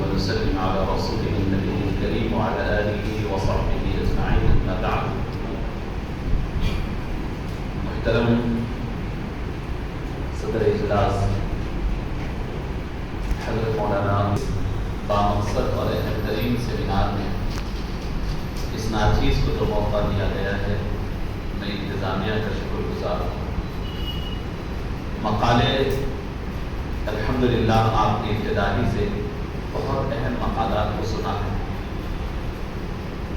ونسلم على رسوله النبي الكريم وعلى آله وصحبه أجمعين أما بعد. محترم صدر اجلاس حضرت مولانا بامقصد اور اہم ترین سیمینار میں اس ناچیز کو جو موقع دیا گیا ہے، میں انتظامیہ کا شکر گزار ہوں. مقالے الحمدللہ آپ کی ابتدائی سے بہت اہم مقالات کو سنا ہے.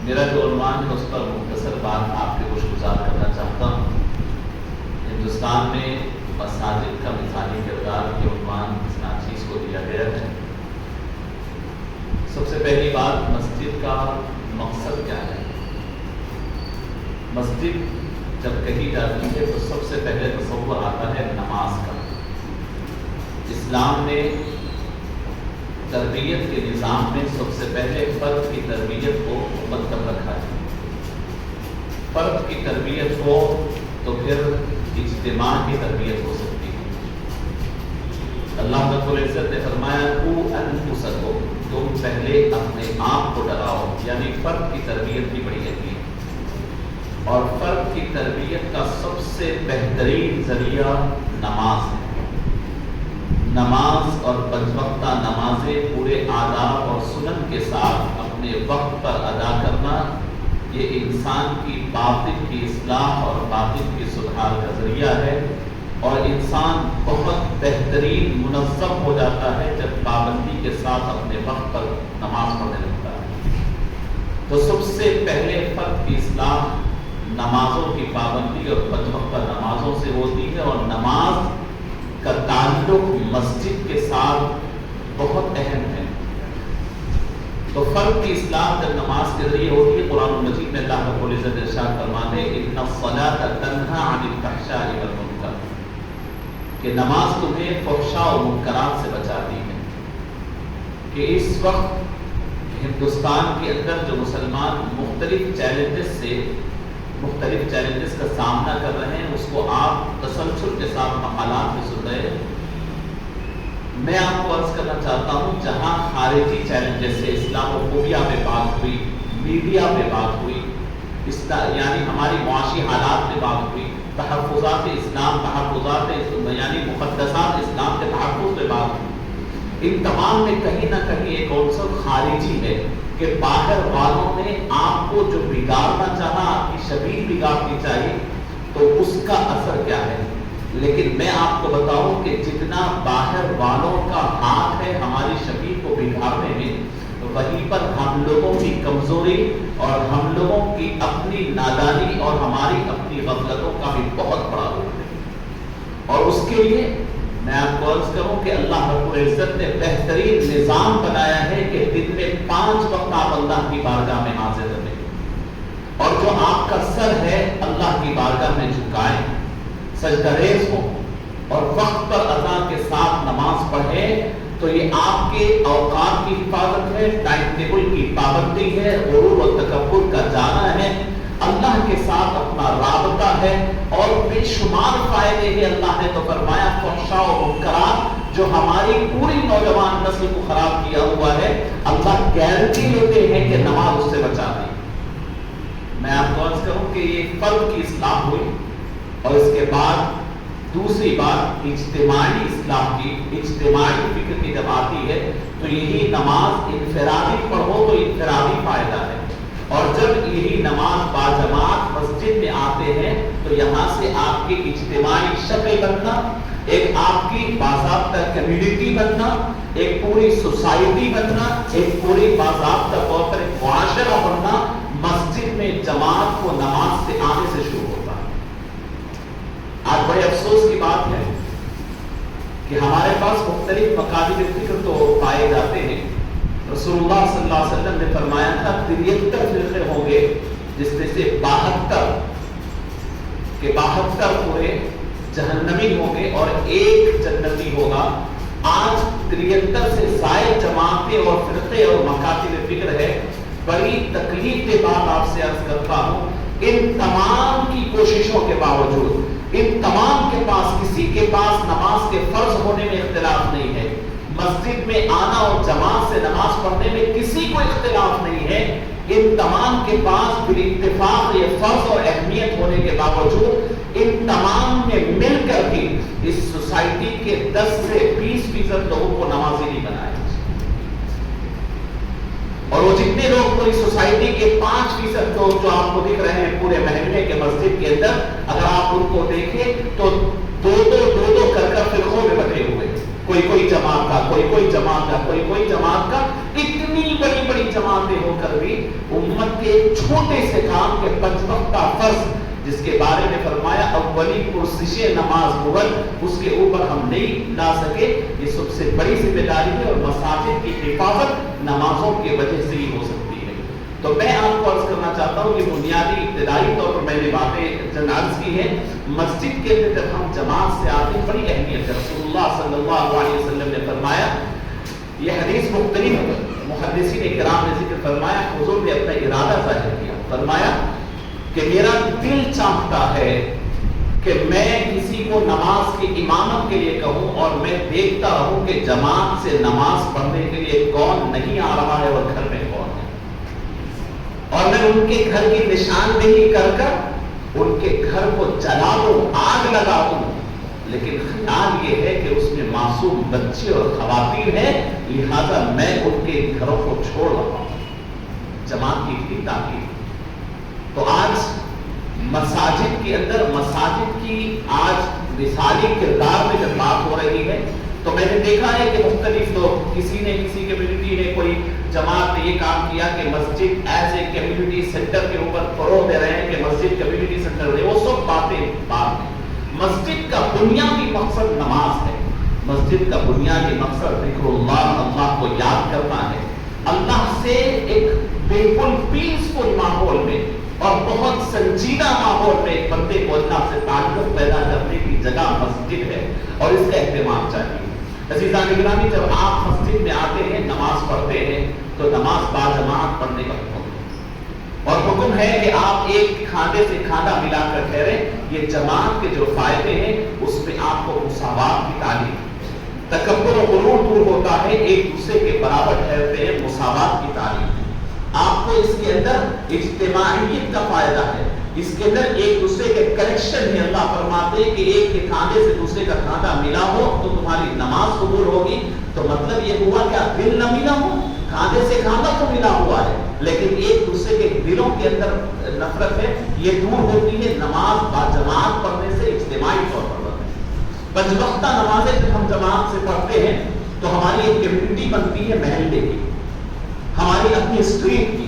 میرا جو عنوان ہے اس پر مختصر بات آپ کے کچھ گزار کرنا چاہتا ہوں. ہندوستان میں مساجد کا مثالی کردار کے عنوان اس ناچیز کو دیا گیا ہے. سب سے پہلی بات، مسجد کا مقصد کیا ہے؟ مسجد جب کہی جاتی ہے تو سب سے پہلے تصور آتا ہے نماز کا. اسلام نے تربیت کے نظام میں سب سے پہلے فرد کی تربیت کو مقدم رکھا ہے. فرد کی تربیت ہو تو پھر اجتماع کی تربیت ہو سکتی ہے. اللہ رب العزت نے فرمایا قوا انفسکم، تم پہلے اپنے آپ کو ڈراؤ، یعنی فرد کی تربیت بھی بڑی اہم ہے. اور فرد کی تربیت کا سب سے بہترین ذریعہ نماز ہے. نماز اور پنجوقتہ نمازیں پورے آداب اور سنن کے ساتھ اپنے وقت پر ادا کرنا، یہ انسان کی باطن کی اصلاح اور باطن کی سدھار کا ذریعہ ہے. اور انسان بہت بہترین منظم ہو جاتا ہے جب پابندی کے ساتھ اپنے وقت پر نماز پڑھنے لگتا ہے. تو سب سے پہلے فرد کی اصلاح نمازوں کی پابندی اور پنجوقتہ نمازوں سے ہوتی ہے. اور نماز کا تعلق مسجد کے ساتھ بہت اہم ہے. تو فرد کی اصلاح جب نماز کے ذریعے ہوتی ہے، قرآن مجید میں اللہ رب العزت ارشاد فرماتے ہیں ان الصلاۃ تنہی عن الفحشاء والمنکر، کہ نماز تمہیں فحشاء و منکرات سے بچاتی ہے. کہ اس وقت ہندوستان کے اندر جو مسلمان مختلف چیلنجز کا سامنا کر رہے ہیں، اس کو آپ تسلسل کے ساتھ مقالات میں سن رہے ہیں. میں آپ کو عرض کرنا چاہتا ہوں، جہاں خارجی چیلنجز سے اسلاموفوبیا پہ بات ہوئی، میڈیا پہ بات ہوئی، یعنی ہماری معاشی حالات پہ بات ہوئی، تحفظات اسلام، یعنی مقدسات اسلام کے تحفظ پہ بات ہوئی، ان تمام میں کہیں نہ کہیں ایک عنصر خارجی ہے کہ باہر والوں نے آپ کو جو بگاڑنا چاہا، آپ کی شبیہ بگاڑنی چاہیے، تو اس کا اثر کیا ہے. لیکن میں آپ کو بتاؤں کہ جتنا باہر والوں کا ہاتھ ہے ہماری شبیہ کو بگاڑنے میں، وہیں پر ہم لوگوں کی کمزوری اور ہم لوگوں کی اپنی نادانی اور ہماری اپنی غفلتوں کا بھی بہت بڑا رول ہے. اور اس کے لیے میں آپ کو عرض کروں کہ اللہ رب العزت نے بہترین نظام بنایا ہے کہ دن میں 5 وقت آپ اللہ کی بارگاہ میں حاضر رہیں، اور جو آپ کا سر ہے اللہ کی بارگاہ میں جھکائیں، سجدہ ریز ہو، اور وقت پر اذان کے ساتھ نماز پڑھیں. تو یہ آپ کے اوقات کی حفاظت ہے، ٹائم ٹیبل کی پابندی ہے، غرور و تکبر کا جانا ہے، اللہ کے ساتھ اپنا رابطہ ہے، اور بے شمار فائدے ہیں. اللہ نے تو فرمایا فحشاء و منکرات جو ہماری پوری نوجوان نسل کو خراب کیا ہوا ہے، اللہ گارنٹی لیتے ہیں کہ نماز اس سے بچاتی. میں آپ کو عرض کروں کہ یہ فرد کی اصلاح ہوئی. اور اس کے بعد دوسری بات اجتماعی اصلاح کی، اجتماعی فکر کی جب آتی ہے تو یہی نماز انفرادی پڑھو تو انفرادی فائدہ ہے. اور جب یہی نماز باجماعت مسجد میں آتے ہیں تو یہاں سے آپ کی اجتماعی شکل بننا، ایک آپ کی باضابطہ کمیونٹی بننا، ایک پوری سوسائٹی بننا، ایک پوری باضابطہ طور پر ایک معاشرہ بننا مسجد میں جماعت کو نماز سے آنے سے شروع ہوتا ہے. آج بڑے افسوس کی بات ہے کہ ہمارے پاس مختلف مکاتب فکر تو پائے جاتے ہیں. رسول اللہ صلی اللہ علیہ وسلم نے فرمایا تھا 73 فرقے ہوں گے جس میں سے 72 پورے جہنمی ہوں گے اور 1 جنتی ہوگا. آج 73 سے زائد جماعتیں اور فرقے اور مکاتب فکر ہے. بڑی تکلیف کے بعد آپ سے عرض کرتا ہوں، ان تمام کی کوششوں کے باوجود ان تمام کے پاس کسی کے پاس نماز کے فرض ہونے میں اختلاف نہیں ہے، مسجد میں آنا اور جماعت سے نماز پڑھنے میں کسی کو اختلاف نہیں ہے. ان تمام کے پاس بالاتفاق یہ فرض اور اہمیت ہونے کے باوجود ان تمام نے مل کر بھی اس سوسائٹی کے 10 سے 20% لوگوں کو نمازی نہیں بنایا. اور وہ جتنے لوگ پوری سوسائٹی کے 5% لوگ جو آپ کو دکھ رہے ہیں پورے محلے کے مسجد کے اندر، اگر آپ ان کو دیکھیں تو دو کر فرقوں میں بٹے ہوئے، کوئی جماعت کا، کوئی جماعت کا، کوئی جماعت کا. اتنی بڑی جماعتیں ہو کر بھی امت کے چھوٹے سے کام کے 5 وقت کا فرض جس کے بارے میں فرمایا اولی پرسش نماز بود، اس کے اوپر ہم نہیں لا سکے. یہ سب سے بڑی ذمہ داری ہے اور مساجد کی حفاظت نمازوں کی وجہ سے ہی ہو سکتی ہے. تو میں آپ کو عرض کرنا چاہتا ہوں کہ بنیادی ابتدائی طور پر میں نے باتیں چند عرض کی ہے. مسجد کے اندر جب ہم جماعت سے آتے ہیں بڑی اہمیت ہے. رسول اللہ صلی اللہ علیہ وسلم نے فرمایا، یہ حدیث مختلف محدثین کرام نے ذکر فرمایا، حضور نے اپنا ارادہ ظاہر کیا، فرمایا کہ میرا دل چاہتا ہے کہ میں کسی کو نماز کی امامت کے لیے کہوں اور میں دیکھتا رہوں کہ جماعت سے نماز پڑھنے کے لیے کون نہیں آ رہا ہے اور گھر میں کون ہے، اور میں ان کے گھر کی نشاندہی کر کر ان کے گھر کو جلا دوں، آگ لگا دوں. لیکن خیال یہ ہے کہ اس میں معصوم بچے اور خواتین ہیں، لہذا میں ان کے گھروں کو چھوڑ رہا ہوں. جماعت کی اتنی تاکید. تو آج مساجد کے اندر مساجد کی آج مثالی کردار میں جب بات ہو رہی ہے تو میں نے دیکھا ہے کہ مختلف لوگ، کسی کمیونٹی نے، کوئی جماعت نے یہ کام کیا کہ مسجد ایز اے کمیونٹی سینٹر کے اوپر فروغ دے رہے ہیں کہ مسجد کمیونٹی سینٹر ہے. وہ سب باتیں بعد میں. مسجد کا بنیادی مقصد نماز ہے. مسجد کا بنیادی مقصد ذکر اللہ کو یاد کرنا ہے. اللہ سے ایک بالکل پیسفل ماحول میں اور بہت سنجیدہ ماحول میں ایک بندے کو اللہ سے تعلق پیدا کرنے کی جگہ مسجد ہے اور اس کا اہتمام چاہیے. عزیزان گرامی، جب آپ مسجد میں آتے ہیں نماز پڑھتے ہیں تو نماز باجماعت پڑھنے کا حکم ہے اور حکم ہے کہ آپ ایک کھانے سے کھانا ملا کر ٹھہریں. یہ جماعت کے جو فائدے ہیں اس میں آپ کو مساوات کی تعلیم، تکبر و غرور دور ہوتا ہے، ایک دوسرے کے برابر ٹھہرتے ہیں، مساوات کی تعلیم. آپ کو اس کے اندر اجتماعیت کا فائدہ ہے، اس کے اندر ایک دوسرے کے کنیکشن ہے. اللہ فرماتے ہیں کہ ایک کے کھانے سے دوسرے کا کھانا ملا ہو تو تمہاری نماز قبول ہوگی. تو مطلب یہ ہوا کہ آپ دل نہ ملا ہو، کھانے سے کھانا تو ملا ہوا ہے لیکن ایک دوسرے کے دلوں کے اندر نفرت ہے، یہ دور ہوتی ہے نماز باجماعت پڑھنے سے، اجتماعی طور پر. 5 وقتہ نمازیں جب ہم جماعت سے پڑھتے ہیں تو ہماری ایک کمیونٹی بنتی ہے محلے کی، ہماری اپنی اسٹریٹ کی.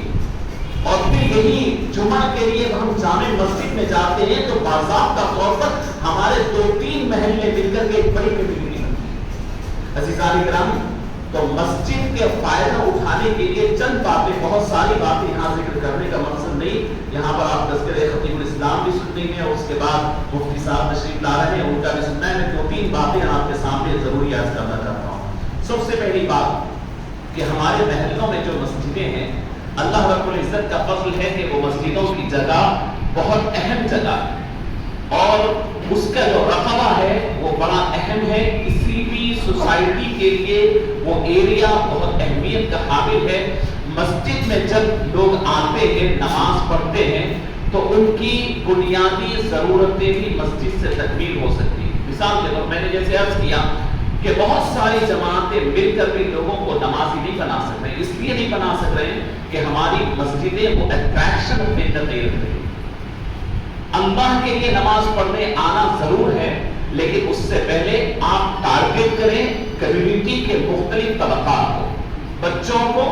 اور پھر یہی جمعہ کے لیے ہم جامع مسجد میں جاتے ہیں تو باضابطہ طور پر ہمارے 2-3 محلے مل کر کے ایک بڑی کمیونٹی بنتی ہے. عزیزان کرام، تو مسجد کے فائدہ اٹھانے کے لیے چند باتیں، بہت ساری باتیں یہاں ذکر کرنے کا مقصد نہیں. یہاں پر آپ تذکرہ خطیب الاسلام بھی سننے ہیں اور اس کے بعد مفتی صاحب تشریف لا رہے ہیں، ان کا بھی سننا ہے. میں 2-3 باتیں آپ کے سامنے ضروری عرض کرنا چاہتا ہوں. سب سے پہلی بات کہ ہمارے محلوں میں جو مسجدیں ہیں، اللہ رب العزت کا فضل ہے کہ وہ مسجدوں کی جگہ بہت اہم جگہ ہے اور اس کا جو رقبہ ہے وہ بڑا اہم ہے. کسی بھی سوسائٹی کے لیے وہ ایریا بہت اہمیت کا حامل ہے. مسجد میں جب لوگ آتے ہیں نماز پڑھتے ہیں تو ان کی بنیادی ضرورتیں بھی مسجد سے تکمیل ہو سکتی ہیں. مثال کے طور میں نے جیسے عرض کیا کہ بہت ساری جماعتیں مل کر بھی لوگوں کو نمازی نہیں بنا سک رہے. اس لیے نہیں بنا سک رہے کہ ہماری مسجدیں وہ اٹریکشن اپنے اندر نہیں رکھ رہی. اللہ کے لیے نماز پڑھنے آنا ضرور ہے لیکن اس سے پہلے آپ ٹارگٹ کریں کمیونٹی کے مختلف طبقات کو، بچوں کو،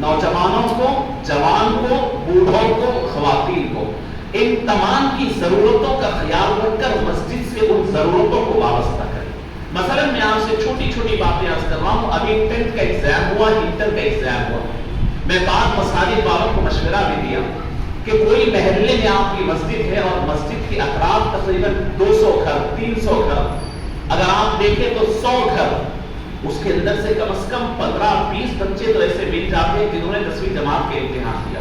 نوجوانوں کو، جوان کو، بوڑھوں کو، خواتین کو. ان تمام کی ضرورتوں کا خیال رکھ کر مسجد سے ان ضرورتوں کو وابستہ کریں. مثلا میں آپ سے چھوٹی چھوٹی باتیں عرض کر رہا ہوں. ابھی 10th کا ایگزام ہوا، انٹر کا ایگزام ہوا. میں بعض مساجد والوں کو مشورہ بھی دیا کہ کوئی محلے میں آپ کی مسجد ہے اور مسجد کے اطراف تقریباً 200 گھر، 300 گھر، اگر آپ دیکھیں تو 100 گھر، اس کے اندر سے کم از کم 15-20 بچے تو ایسے مل جاتے ہیں جنہوں نے 10ویں جماعت کے امتحان دیا.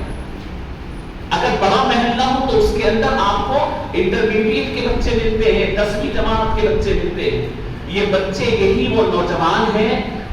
اگر بڑا محلہ ہو تو اس کے اندر آپ کو انٹرمیڈیٹ کے بچے ملتے ہیں، 10ویں جماعت کے بچے ملتے ہیں. یہ بچے یہی وہ نوجوان ہیں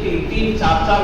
3-3, 4-4,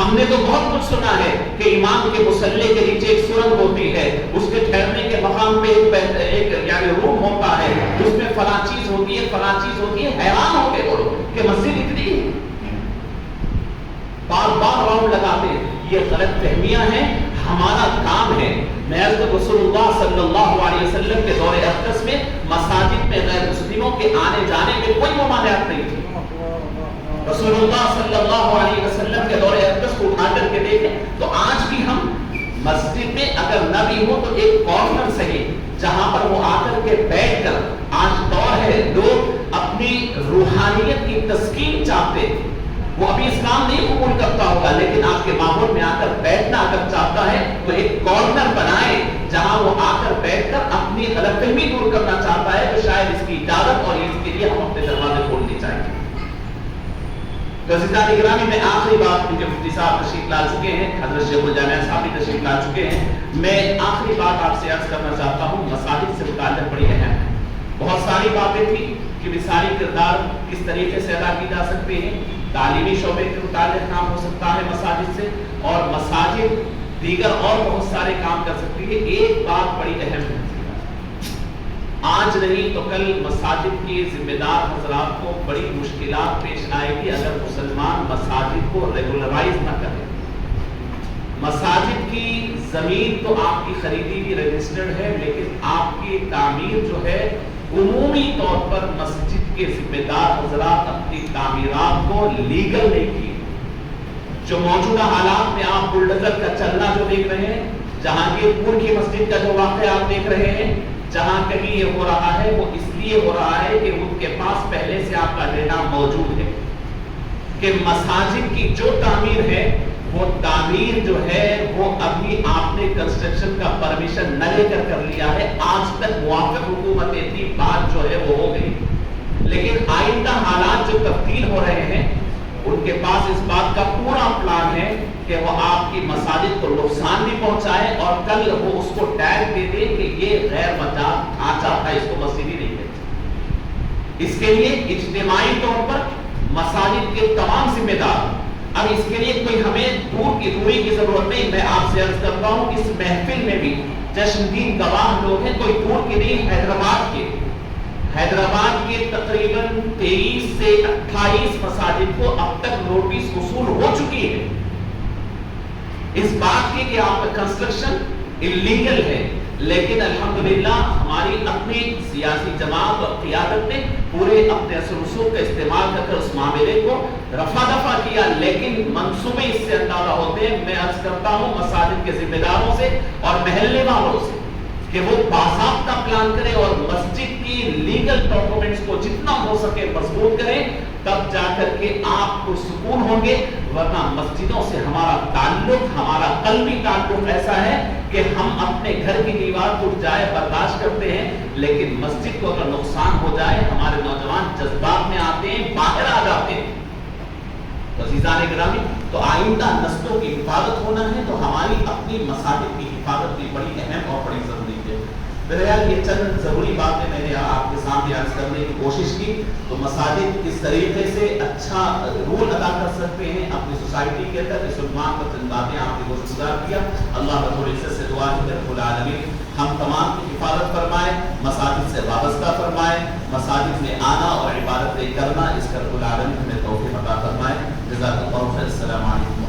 ہم نے تو بہت کچھ سنا ہے کہ امام کے مصلی کے نیچے ایک سرنگ ہوتی ہے، اس کے ٹھہرنے کے مقام پہ ایک یعنی روم ہوتا ہے، اس میں فلاں چیز ہوتی ہے، فلاں چیز ہوتی ہے. حیران ہو کے بولو کہ مسجد اتنی ہے، بار بار راؤنڈ لگاتے ہیں. یہ غلط فہمیاں ہیں. ہمارا کام ہے، محض رسول اللہ صلی اللہ علیہ وسلم کے دور اقدس میں مساجد میں غیر مسلموں کے آنے جانے میں کوئی ممانعت نہیں تھی. رسول اللہ صلی اللہ علیہ وسلم کے دور اقدس کو اٹھا کر کے دیکھیں تو آج بھی ہم مسجد میں اگر نہ بھی ہو تو ایک کارنر صحیح جہاں پر وہ آ کر کے بیٹھ کر، آج دور ہے لوگ اپنی روحانیت کی تسکین چاہتے ہیں. وہ ابھی اسلام نہیں قبول کرتا ہوگا لیکن آپ کے ماحول میں آ کر بیٹھنا اگر چاہتا ہے تو ایک کارنر بنائے جہاں وہ آ کر بیٹھ کر اپنی غلط فہمی دور کرنا چاہتا ہے تو شاید اس کی اجازت اور اس کے لیے ہم اپنے دروازے کھولنے چاہیے. تو عزیزان گرامی، میں آخری بات، کیونکہ مفتی صاحب تشریف لا چکے ہیں، حضرت شیخ الجامعہ صاحب بھی تشریف لا چکے ہیں، میں آخری بات آپ سے عرض کرنا چاہتا ہوں. مساجد سے متعلق بڑی اہم ہے. بہت ساری باتیں تھیں کہ مثالی کردار کس طریقے سے ادا کی جا سکتے ہیں. تعلیمی شعبے کے متعلق کام ہو سکتا ہے مساجد سے، اور مساجد دیگر اور بہت سارے کام کر سکتی ہے. ایک بات بڑی اہم ہے، آج نہیں تو کل مساجد کے ذمہ دار حضرات کو بڑی مشکلات پیش آئے گی اگر مسلمان مساجد کو ریگولرائز نہ کرے. مساجد کی زمین تو آپ کی خریدی بھی رجسٹرڈ ہے، لیکن آپ کی تعمیر جو ہے عمومی طور پر مسجد کے ذمہ دار حضرات اپنی تعمیرات کو لیگل نہیں کی. جو موجودہ حالات میں آپ بلڈوزر کا چلنا جو دیکھ رہے ہیں، جہانگیر پور کی مسجد کا جو واقعہ آپ دیکھ رہے ہیں، جہاں کہیں یہ ہو رہا ہے وہ اس لیے ہو رہا ہے کہ ان کے پاس پہلے سے آپ کا ڈیٹا موجود ہے کہ مساجد کی جو تعمیر ہے وہ تعمیر جو ہے وہ ابھی آپ نے کنسٹرکشن کا پرمیشن نہ لے کر کر لیا ہے. آج تک موافق حکومتیں تھی، بات جو ہے وہ ہو گئی، لیکن آئندہ حالات جو تبدیل ہو رہے ہیں ان کے پاس اس بات کا پورا پلان ہے کہ وہ آپ کی مساجد کو نقصان بھی پہنچائے اور کل وہ اس کو ٹیگ دے دے کہ یہ غیر مجاز ڈھانچہ تھا، اس کو مسجد ہی نہیں کہتے. اس کے لیے اجتماعی طور پر مساجد کے تمام ذمہ دار، اب اس کے لیے کوئی ہمیں دور کی دوری کی ضرورت نہیں. میں آپ سے عرض کرتا ہوں اس محفل میں بھی چشمدید گواہ لوگ ہیں، کوئی دور کے نہیں، حیدرآباد کے تقریباً 23 سے 28 مساجد کو اب تک نوٹس وصول ہو چکی ہے اس بات کی کہ آپ کا کنسٹرکشن انلیگل ہے. لیکن الحمدللہ ہماری اپنی سیاسی جماعت اور قیادت نے پورے اپنے اثر رسوخ کا استعمال کر اس معاملے کو رفع دفع کیا، لیکن منصوبے اس سے اندازہ ہوتے ہیں. میں عرض کرتا ہوں مساجد کے ذمہ داروں سے اور محلے والوں سے کہ وہ باضابطہ پلان کریں اور مسجد کی لیگل ڈاکومنٹس کو جتنا ہو سکے مضبوط کریں، تب جا کر کے آپ کو سکون ہوں گے. ورنہ مسجدوں سے ہمارا تعلق، ہمارا قلبی تعلق ایسا ہے کہ ہم اپنے گھر کی دیوار ٹوٹ جائے برداشت کرتے ہیں، لیکن مسجد کو اگر نقصان ہو جائے ہمارے نوجوان جذبات میں آتے ہیں، باہر آ جاتے ہیں. تو عزیزان گرامی، تو آئندہ نسلوں کی حفاظت ہونا ہے تو ہماری اپنی مساجد کی حفاظت بھی بڑی اہم اور بڑی ضروری ہے. بہرحال یہ چند ضروری باتیں میں نے آپ کے سامنے عرض کرنے کی کوشش کی. تو مساجد کس طریقے سے اچھا رول ادا کر سکتے ہیں اپنی سوسائٹی کے اندر، اس عنوان پر چند باتیں آپ نے گزار کیا. اللہ رب العزت سے دعا ہے کہ رب العالمین ہم تمام کی حفاظت فرمائے، مساجد سے وابستہ فرمائے، مساجد میں آنا اور عبادتیں کرنا اس کا رب العالمین ہمیں توفیق عطا فرمائے. جزاک اللہ خیر. السلام علیکم.